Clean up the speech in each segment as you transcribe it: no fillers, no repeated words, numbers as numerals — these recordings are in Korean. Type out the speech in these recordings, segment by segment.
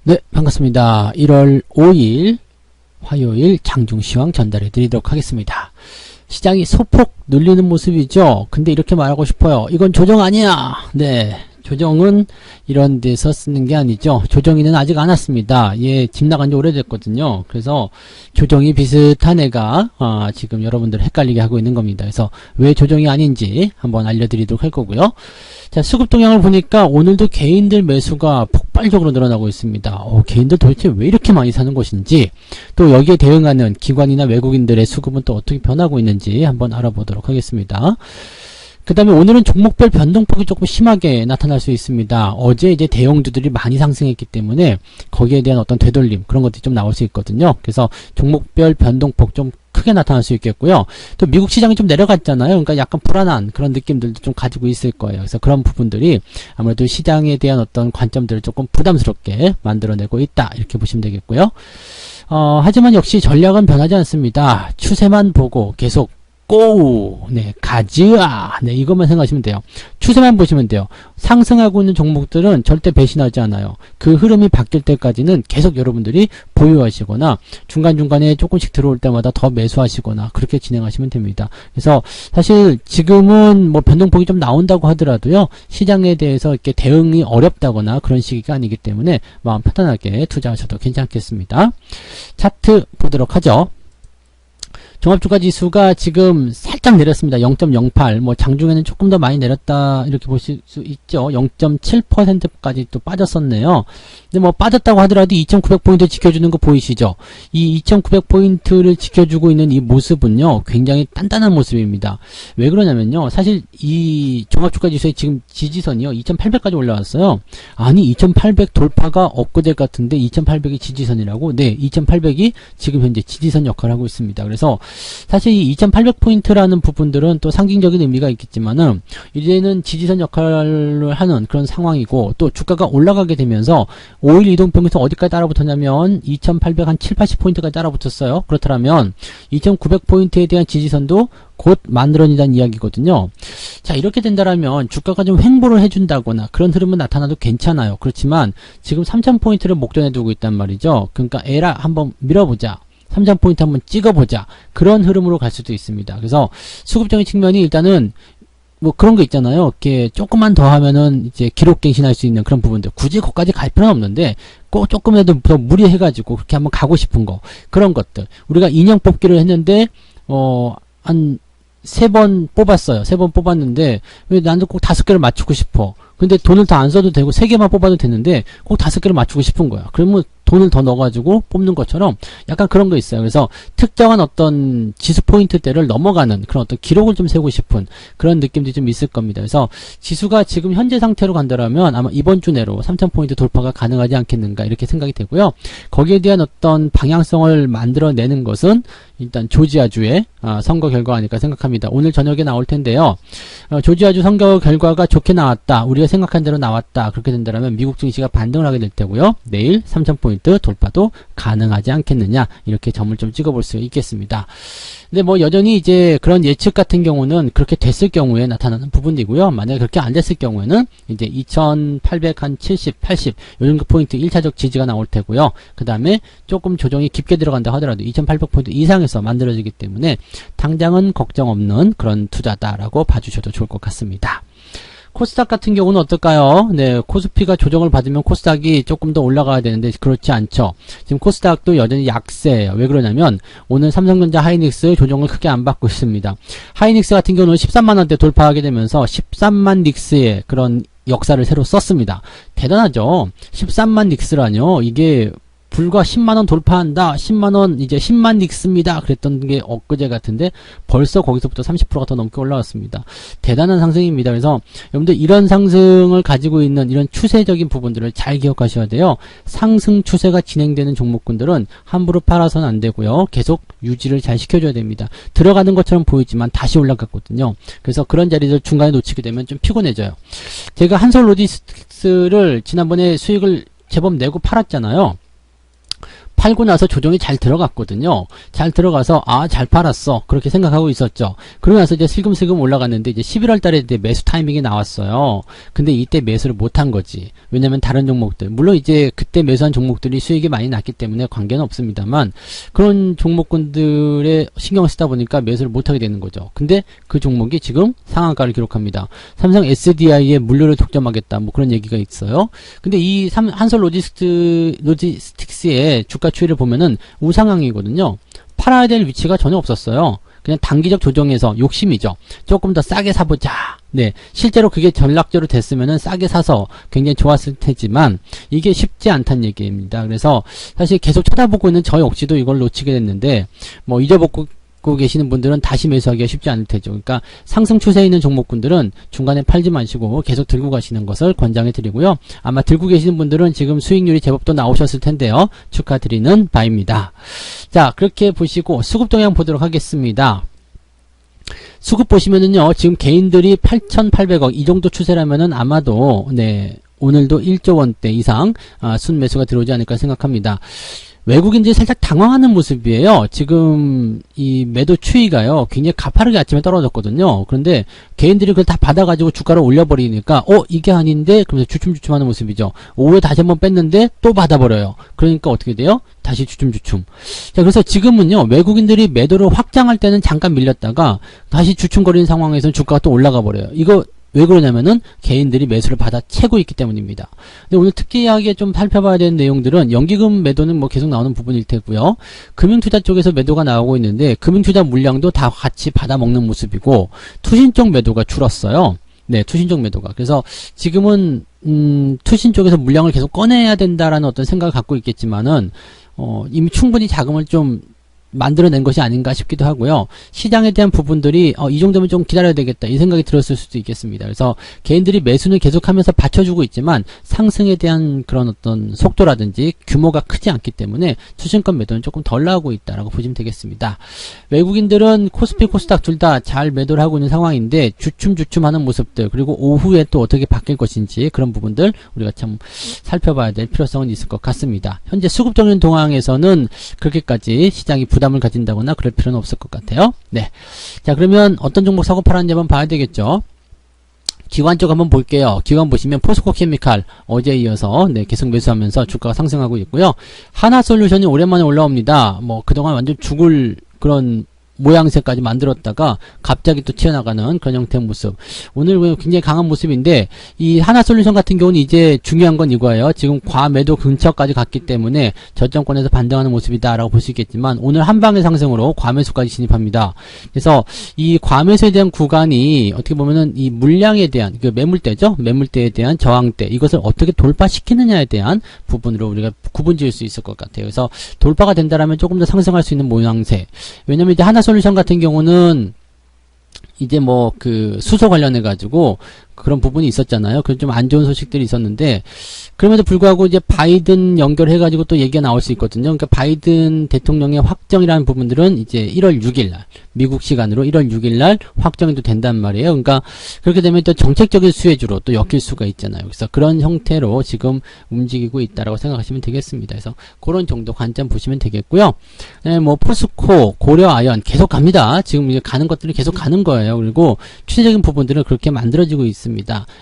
네, 반갑습니다. 1월 5일 화요일 장중시황 전달해 드리도록 하겠습니다. 시장이 소폭 눌리는 모습이죠. 근데 이렇게 말하고 싶어요. 이건 조정 아니야. 네, 조정은 이런 데서 쓰는 게 아니죠. 조정이는 아직 안 왔습니다. 예, 집 나간 지 오래됐거든요. 그래서 조정이 비슷한 애가 지금 여러분들 헷갈리게 하고 있는 겁니다. 그래서 왜 조정이 아닌지 한번 알려드리도록 할 거고요. 자, 수급 동향을 보니까 오늘도 개인들 매수가 폭발적으로 늘어나고 있습니다. 개인들 도대체 왜 이렇게 많이 사는 것인지, 또 여기에 대응하는 기관이나 외국인들의 수급은 또 어떻게 변하고 있는지 한번 알아보도록 하겠습니다. 그 다음에 오늘은 종목별 변동폭이 조금 심하게 나타날 수 있습니다. 어제 이제 대형주들이 많이 상승했기 때문에 거기에 대한 어떤 되돌림, 그런 것들이 좀 나올 수 있거든요. 그래서 종목별 변동폭 좀 크게 나타날 수 있겠고요. 또 미국 시장이 좀 내려갔잖아요. 그러니까 약간 불안한 그런 느낌들도 좀 가지고 있을 거예요. 그래서 그런 부분들이 아무래도 시장에 대한 어떤 관점들을 조금 부담스럽게 만들어내고 있다, 이렇게 보시면 되겠고요. 하지만 역시 전략은 변하지 않습니다. 추세만 보고 계속 고! 네, 가즈아! 네, 이것만 생각하시면 돼요. 추세만 보시면 돼요. 상승하고 있는 종목들은 절대 배신하지 않아요. 그 흐름이 바뀔 때까지는 계속 여러분들이 보유하시거나 중간중간에 조금씩 들어올 때마다 더 매수하시거나 그렇게 진행하시면 됩니다. 그래서 사실 지금은 뭐 변동폭이 좀 나온다고 하더라도요, 시장에 대해서 이렇게 대응이 어렵다거나 그런 시기가 아니기 때문에 마음 편안하게 투자하셔도 괜찮겠습니다. 차트 보도록 하죠. 종합주가지수가 지금 살짝 내렸습니다. 0.08. 뭐 장중에는 조금 더 많이 내렸다, 이렇게 보실 수 있죠. 0.7%까지 또 빠졌었네요. 근데 뭐 빠졌다고 하더라도 2,900포인트 지켜주는 거 보이시죠? 이 2,900포인트를 지켜주고 있는 이 모습은요, 굉장히 단단한 모습입니다. 왜 그러냐면요, 사실 이 종합주가지수의 지금 지지선이요, 2,800까지 올라왔어요. 아니, 2,800 돌파가 엊그제 같은데 2,800이 지지선이라고? 네, 2,800이 지금 현재 지지선 역할을 하고 있습니다. 그래서 사실 이 2,800포인트라는 부분들은 또 상징적인 의미가 있겠지만은, 이제는 지지선 역할을 하는 그런 상황이고, 또 주가가 올라가게 되면서 5일 이동평균선 어디까지 따라붙었냐면 2,800 한 7, 80포인트까지 따라붙었어요. 그렇다면 2,900포인트에 대한 지지선도 곧 만들어진다는 이야기거든요. 자, 이렇게 된다라면 주가가 좀 횡보를 해준다거나 그런 흐름은 나타나도 괜찮아요. 그렇지만 지금 3,000포인트를 목전에 두고 있단 말이죠. 그러니까 에라 한번 밀어보자, 3,000포인트 한번 찍어보자, 그런 흐름으로 갈 수도 있습니다. 그래서 수급적인 측면이 일단은 뭐 그런 거 있잖아요. 이렇게 조금만 더 하면은 이제 기록갱신할 수 있는 그런 부분들, 굳이 거기까지 갈 필요는 없는데 꼭 조금이라도 더 무리해가지고 그렇게 한번 가고 싶은 거, 그런 것들. 우리가 인형 뽑기를 했는데 한 3번 뽑았어요. 3번 뽑았는데 왜 나는 꼭 5개를 맞추고 싶어. 근데 돈을 다 안 써도 되고 3개만 뽑아도 되는데 꼭 5개를 맞추고 싶은 거야. 그러면 돈을 더 넣어가지고 뽑는 것처럼 약간 그런 거 있어요. 그래서 특정한 어떤 지수 포인트대를 넘어가는 그런 어떤 기록을 좀 세우고 싶은 그런 느낌도 좀 있을 겁니다. 그래서 지수가 지금 현재 상태로 간다라면 아마 이번 주 내로 3,000포인트 돌파가 가능하지 않겠는가, 이렇게 생각이 되고요. 거기에 대한 어떤 방향성을 만들어내는 것은 일단 조지아주의 선거 결과가 아닐까 생각합니다. 오늘 저녁에 나올 텐데요. 조지아주 선거 결과가 좋게 나왔다, 우리가 생각한 대로 나왔다, 그렇게 된다면 미국 증시가 반등을 하게 될 테고요. 내일 3,000포인트 돌파도 가능하지 않겠느냐, 이렇게 점을 좀 찍어볼 수 있겠습니다. 근데 뭐 여전히 이제 그런 예측 같은 경우는 그렇게 됐을 경우에 나타나는 부분이고요. 만약에 그렇게 안 됐을 경우에는 이제 2,800 한 70, 80 요정도 포인트 1차적 지지가 나올 테고요. 그 다음에 조금 조정이 깊게 들어간다 하더라도 2,800포인트 이상에서 만들어지기 때문에 당장은 걱정 없는 그런 투자다라고 봐주셔도 좋을 것 같습니다. 코스닥 같은 경우는 어떨까요? 네, 코스피가 조정을 받으면 코스닥이 조금 더 올라가야 되는데 그렇지 않죠. 지금 코스닥도 여전히 약세예요. 왜 그러냐면 오늘 삼성전자 하이닉스 조정을 크게 안 받고 있습니다. 하이닉스 같은 경우는 13만원대 돌파하게 되면서 13만 닉스의 그런 역사를 새로 썼습니다. 대단하죠. 13만 닉스라뇨. 이게 불과 10만원 돌파한다, 10만원 이제 10만 닉스입니다, 그랬던 게 엊그제 같은데 벌써 거기서부터 30%가 더 넘게 올라왔습니다. 대단한 상승입니다. 그래서 여러분들 이런 상승을 가지고 있는 이런 추세적인 부분들을 잘 기억하셔야 돼요. 상승 추세가 진행되는 종목군들은 함부로 팔아서는 안 되고요. 계속 유지를 잘 시켜줘야 됩니다. 들어가는 것처럼 보이지만 다시 올라갔거든요. 그래서 그런 자리를 중간에 놓치게 되면 좀 피곤해져요. 제가 한솔 로지스틱스를 지난번에 수익을 제법 내고 팔았잖아요. 팔고 나서 조정이 잘 들어갔거든요. 잘 들어가서 잘 팔았어 그렇게 생각하고 있었죠. 그러고 나서 이제 슬금슬금 올라갔는데 이제 11월 달에 이제 매수 타이밍이 나왔어요. 근데 이때 매수를 못한 거지. 왜냐면 다른 종목들 물론 이제 그때 매수한 종목들이 수익이 많이 났기 때문에 관계는 없습니다만 그런 종목군들에 신경을 쓰다 보니까 매수를 못하게 되는 거죠. 근데 그 종목이 지금 상한가를 기록합니다. 삼성 SDI에 물류를 독점하겠다 뭐 그런 얘기가 있어요. 근데 이 한솔 로지스틱스의 주가 추이를 보면은 우상향이거든요. 팔아야 될 위치가 전혀 없었어요. 그냥 단기적 조정에서 욕심이죠. 조금 더 싸게 사보자. 네, 실제로 그게 전략적으로 됐으면은 싸게 사서 굉장히 좋았을 테지만 이게 쉽지 않다는 얘기입니다. 그래서 사실 계속 쳐다보고 있는 저 역시도 이걸 놓치게 됐는데 뭐 잊어먹고 계시는 분들은 다시 매수하기가 쉽지 않을 테죠. 그러니까 상승 추세에 있는 종목군들은 중간에 팔지 마시고 계속 들고 가시는 것을 권장해 드리고요. 아마 들고 계시는 분들은 지금 수익률이 제법 또 나오셨을 텐데요. 축하드리는 바입니다. 자, 그렇게 보시고 수급 동향 보도록 하겠습니다. 수급 보시면은요, 지금 개인들이 8,800억 이 정도 추세라면은 아마도 네, 오늘도 1조 원대 이상 순매수가 들어오지 않을까 생각합니다. 외국인들이 살짝 당황하는 모습이에요. 지금 이 매도 추이가요 굉장히 가파르게 아침에 떨어졌거든요. 그런데 개인들이 그걸 다 받아가지고 주가를 올려버리니까 이게 아닌데 그러면서 주춤주춤하는 모습이죠. 오후에 다시 한번 뺐는데 또 받아버려요. 그러니까 어떻게 돼요? 다시 주춤주춤. 자, 그래서 지금은요 외국인들이 매도를 확장할 때는 잠깐 밀렸다가 다시 주춤거리는 상황에서는 주가가 또 올라가 버려요. 이거 왜 그러냐면은 개인들이 매수를 받아채고 있기 때문입니다. 근데 오늘 특이하게 좀 살펴봐야 되는 내용들은 연기금 매도는 뭐 계속 나오는 부분일 테고요. 금융투자 쪽에서 매도가 나오고 있는데 금융투자 물량도 다 같이 받아먹는 모습이고 투신 쪽 매도가 줄었어요. 네, 투신 쪽 매도가. 그래서 지금은 투신 쪽에서 물량을 계속 꺼내야 된다라는 어떤 생각을 갖고 있겠지만은 이미 충분히 자금을 좀 만들어낸 것이 아닌가 싶기도 하고요. 시장에 대한 부분들이 이 정도면 좀 기다려야 되겠다 이 생각이 들었을 수도 있겠습니다. 그래서 개인들이 매수는 계속하면서 받쳐주고 있지만 상승에 대한 그런 어떤 속도라든지 규모가 크지 않기 때문에 투신권 매도는 조금 덜 나오고 있다라고 보시면 되겠습니다. 외국인들은 코스피 코스닥 둘 다 잘 매도를 하고 있는 상황인데 주춤주춤하는 모습들 그리고 오후에 또 어떻게 바뀔 것인지 그런 부분들 우리가 참 살펴봐야 될 필요성은 있을 것 같습니다. 현재 수급적인 동향에서는 그렇게까지 시장이 부담을 가진다거나 그럴 필요는 없을 것 같아요. 네. 자, 그러면 어떤 종목 사고 팔았는지 한번 봐야 되겠죠. 기관 쪽 한번 볼게요. 기관 보시면 포스코 케미칼 어제에 이어서 네, 계속 매수하면서 주가가 상승하고 있고요. 하나솔루션이 오랜만에 올라옵니다. 뭐 그동안 완전 죽을 그런 모양새까지 만들었다가 갑자기 또 튀어나가는 그런 형태의 모습. 오늘 굉장히 강한 모습인데 이 하나솔루션 같은 경우는 이제 중요한 건 이거예요. 지금 과매도 근처까지 갔기 때문에 저점권에서 반등하는 모습이다 라고 볼 수 있겠지만 오늘 한방의 상승으로 과매수까지 진입합니다. 그래서 이 과매수에 대한 구간이 어떻게 보면은 이 물량에 대한 그 매물대죠. 매물대에 대한 저항대 이것을 어떻게 돌파시키느냐에 대한 부분으로 우리가 구분 지을 수 있을 것 같아요. 그래서 돌파가 된다라면 조금 더 상승할 수 있는 모양새. 왜냐면 이제 하나솔루션 같은 경우는 이제 뭐 그 수소 관련해 가지고 그런 부분이 있었잖아요. 그런 좀 안 좋은 소식들이 있었는데 그럼에도 불구하고 이제 바이든 연결해 가지고 또 얘기가 나올 수 있거든요. 그러니까 바이든 대통령의 확정이라는 부분들은 이제 1월 6일 날 미국 시간으로 1월 6일 날 확정이 또 된단 말이에요. 그러니까 그렇게 되면 또 정책적인 수혜주로 또 엮일 수가 있잖아요. 그래서 그런 형태로 지금 움직이고 있다라고 생각하시면 되겠습니다. 그래서 그런 정도 관점 보시면 되겠고요. 네, 뭐 포스코, 고려아연 계속 갑니다. 지금 이제 가는 것들이 계속 가는 거예요. 그리고 추세적인 부분들은 그렇게 만들어지고 있습니다.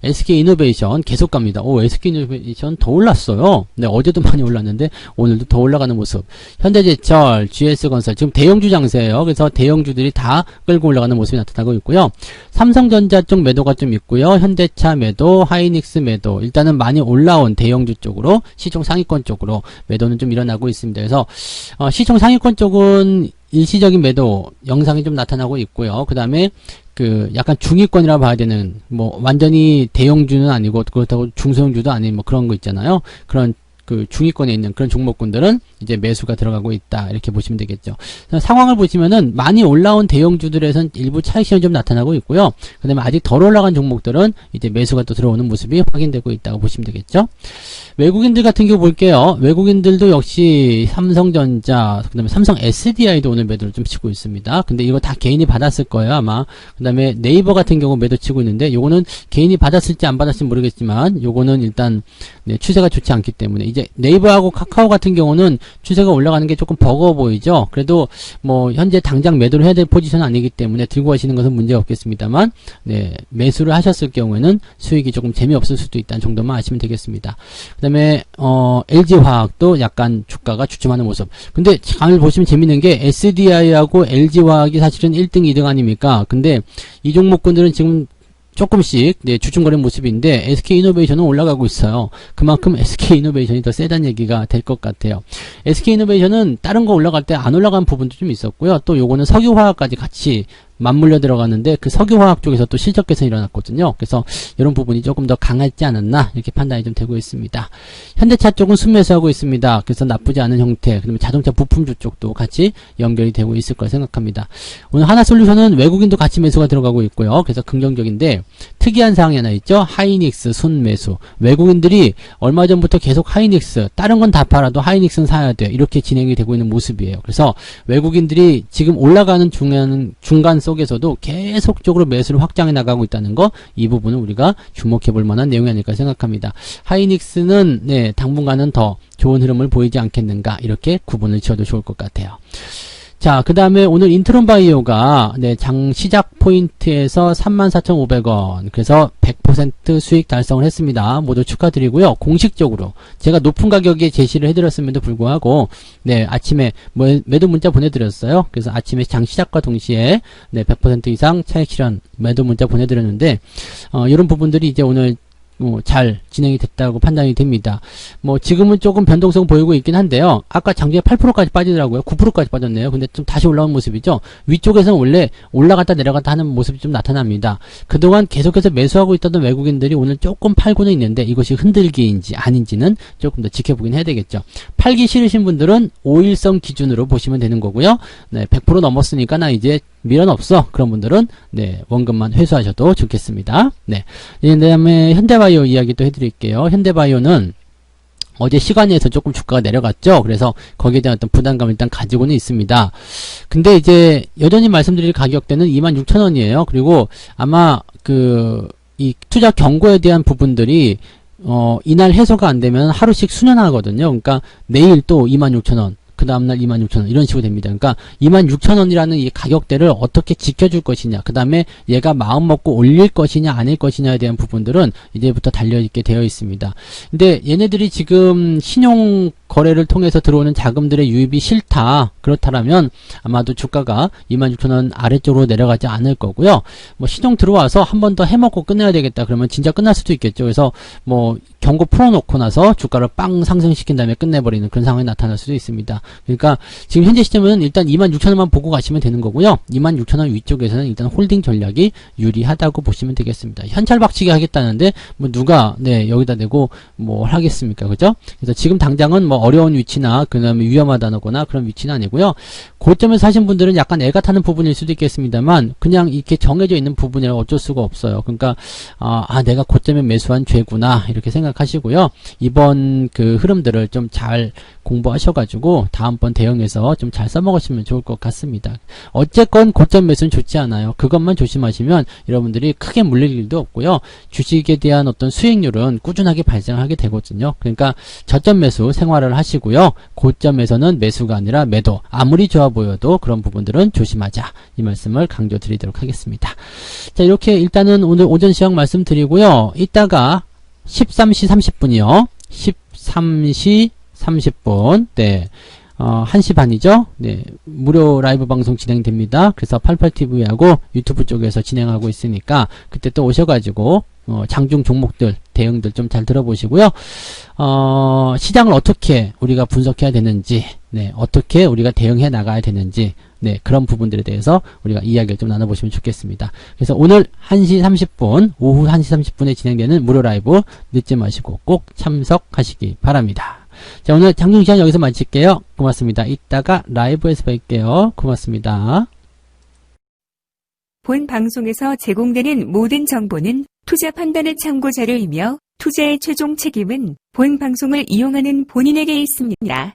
SK이노베이션 계속 갑니다. SK이노베이션 더 올랐어요. 네, 어제도 많이 올랐는데 오늘도 더 올라가는 모습. 현대제철, GS건설 지금 대형주 장세예요. 그래서 대형주들이 다 끌고 올라가는 모습이 나타나고 있고요. 삼성전자 쪽 매도가 좀 있고요. 현대차 매도, 하이닉스 매도. 일단은 많이 올라온 대형주 쪽으로 시총 상위권 쪽으로 매도는 좀 일어나고 있습니다. 그래서 시총 상위권 쪽은 일시적인 매도 영상이 좀 나타나고 있고요. 그 다음에 그 약간 중위권이라 봐야 되는 뭐 완전히 대형주는 아니고 그렇다고 중소형주도 아닌 뭐 그런 거 있잖아요. 그런 그 중위권에 있는 그런 종목군들은 이제 매수가 들어가고 있다 이렇게 보시면 되겠죠. 상황을 보시면은 많이 올라온 대형주들에선 일부 차익실현이 좀 나타나고 있고요. 그 다음에 아직 덜 올라간 종목들은 이제 매수가 또 들어오는 모습이 확인되고 있다고 보시면 되겠죠. 외국인들 같은 경우 볼게요. 외국인들도 역시 삼성전자, 그 다음에 삼성 SDI도 오늘 매도를 좀 치고 있습니다. 근데 이거 다 개인이 받았을 거예요 아마. 그 다음에 네이버 같은 경우 매도 치고 있는데 요거는 개인이 받았을지 안 받았을지 모르겠지만 요거는 일단 네, 추세가 좋지 않기 때문에 이제 이제 네이버하고 카카오 같은 경우는 추세가 올라가는 게 조금 버거워 보이죠. 그래도 뭐 현재 당장 매도를 해야 될 포지션은 아니기 때문에 들고 가시는 것은 문제가 없겠습니다만, 네, 매수를 하셨을 경우에는 수익이 조금 재미없을 수도 있다는 정도만 아시면 되겠습니다. 그 다음에 LG화학도 약간 주가가 주춤하는 모습. 근데 잘 보시면 재밌는 게 SDI하고 LG화학이 사실은 1등, 2등 아닙니까? 근데 이 종목군들은 지금 조금씩 주춤거리는 모습인데 SK이노베이션은 올라가고 있어요. 그만큼 SK이노베이션이 더 세다는 얘기가 될 것 같아요. SK이노베이션은 다른 거 올라갈 때 안 올라간 부분도 좀 있었고요. 또 요거는 석유화학까지 같이 맞물려 들어가는데 그 석유화학 쪽에서 또 실적 개선이 일어났거든요. 그래서 이런 부분이 조금 더 강하지 않았나 이렇게 판단이 좀 되고 있습니다. 현대차 쪽은 순매수하고 있습니다. 그래서 나쁘지 않은 형태, 그다음에 자동차 부품주 쪽도 같이 연결이 되고 있을 거라 생각합니다. 오늘 하나솔루션은 외국인도 같이 매수가 들어가고 있고요. 그래서 긍정적인데 특이한 사항이 하나 있죠. 하이닉스 순매수. 외국인들이 얼마 전부터 계속 하이닉스, 다른 건 다 팔아도 하이닉스는 사야 돼, 이렇게 진행이 되고 있는 모습이에요. 그래서 외국인들이 지금 올라가는 중간 속에서도 계속적으로 매수를 확장해 나가고 있다는 거, 이 부분은 우리가 주목해 볼 만한 내용이 아닐까 생각합니다. 하이닉스는 네, 당분간은 더 좋은 흐름을 보이지 않겠는가, 이렇게 구분을 지어도 좋을 것 같아요. 자, 그 다음에 오늘 인트론바이오가 네, 장 시작 포인트에서 34,500원, 그래서 100% 수익 달성을 했습니다. 모두 축하드리고요. 공식적으로 제가 높은 가격에 제시를 해드렸음에도 불구하고 네, 아침에 매도 문자 보내드렸어요. 그래서 아침에 장 시작과 동시에 네, 100% 이상 차익 실현 매도 문자 보내드렸는데 이런 부분들이 이제 오늘 잘 진행이 됐다고 판단이 됩니다. 뭐 지금은 조금 변동성 보이고 있긴 한데요. 아까 장중에 8%까지 빠지더라고요. 9%까지 빠졌네요. 근데 좀 다시 올라온 모습이죠. 위쪽에서는 원래 올라갔다 내려갔다 하는 모습이 좀 나타납니다. 그동안 계속해서 매수하고 있던 외국인들이 오늘 조금 팔고는 있는데 이것이 흔들기인지 아닌지는 조금 더 지켜보긴 해야 되겠죠. 팔기 싫으신 분들은 5일선 기준으로 보시면 되는 거고요. 네, 100% 넘었으니까 나 이제 미련 없어, 그런 분들은 네, 원금만 회수하셔도 좋겠습니다. 네, 그 다음에 현대바이오 이야기 또 해드릴게요. 현대바이오는 어제 시간에서 조금 주가가 내려갔죠. 그래서 거기에 대한 어떤 부담감을 일단 가지고는 있습니다. 근데 이제 여전히 말씀드릴 가격대는 26,000원이에요. 그리고 아마 이 투자 경고에 대한 부분들이 이날 해소가 안 되면 하루씩 수년하거든요. 그러니까 내일 또 26,000원, 그 다음날 26,000원, 이런 식으로 됩니다. 그러니까 26,000원이라는 이 가격대를 어떻게 지켜줄 것이냐, 그 다음에 얘가 마음 먹고 올릴 것이냐 아닐 것이냐에 대한 부분들은 이제부터 달려있게 되어 있습니다. 근데 얘네들이 지금 신용 거래를 통해서 들어오는 자금들의 유입이 싫다, 그렇다면 아마도 주가가 26,000원 아래쪽으로 내려가지 않을 거고요. 뭐 신용 들어와서 한 번 더 해먹고 끝내야 되겠다 그러면 진짜 끝날 수도 있겠죠. 그래서 뭐 경고 풀어놓고 나서 주가를 빵 상승시킨 다음에 끝내버리는 그런 상황이 나타날 수도 있습니다. 그러니까 지금 현재 시점은 일단 26,000원만 보고 가시면 되는 거고요. 26,000원 위쪽에서는 일단 홀딩 전략이 유리하다고 보시면 되겠습니다. 현찰박치기 하겠다는데 뭐 누가 네, 여기다 대고 뭐 하겠습니까, 그죠? 그래서 지금 당장은 뭐 어려운 위치나 그 다음에 위험하다거나 그런 위치는 아니고요. 고점에서 하신 분들은 약간 애가 타는 부분일 수도 있겠습니다만 그냥 이렇게 정해져 있는 부분이라 어쩔 수가 없어요. 그러니까 내가 고점에 매수한 죄구나, 이렇게 생각하시고요. 이번 그 흐름들을 좀 잘 공부하셔가지고 다음번 대응해서 좀 잘 써먹으시면 좋을 것 같습니다. 어쨌건 고점 매수는 좋지 않아요. 그것만 조심하시면 여러분들이 크게 물릴 일도 없고요. 주식에 대한 어떤 수익률은 꾸준하게 발생하게 되거든요. 그러니까 저점 매수 생활을 하시고요. 고점에서는 매수가 아니라 매도, 아무리 좋아 보여도 그런 부분들은 조심하자, 이 말씀을 강조드리도록 하겠습니다. 자, 이렇게 일단은 오늘 오전 시황 말씀드리고요. 이따가 13시 30분이요. 13시 30분. 네. 1시 반이죠? 네. 무료 라이브 방송 진행됩니다. 그래서 88TV하고 유튜브 쪽에서 진행하고 있으니까 그때 또 오셔가지고 장중 종목들, 대응들 좀 잘 들어보시고요. 시장을 어떻게 우리가 분석해야 되는지, 네, 어떻게 우리가 대응해 나가야 되는지, 네, 그런 부분들에 대해서 우리가 이야기를 좀 나눠보시면 좋겠습니다. 그래서 오늘 1시 30분, 오후 1시 30분에 진행되는 무료 라이브 늦지 마시고 꼭 참석하시기 바랍니다. 자, 오늘 장중 시간 여기서 마칠게요. 고맙습니다. 이따가 라이브에서 뵐게요. 고맙습니다. 본 방송에서 제공되는 모든 정보는 투자 판단의 참고 자료이며 투자의 최종 책임은 본 방송을 이용하는 본인에게 있습니다.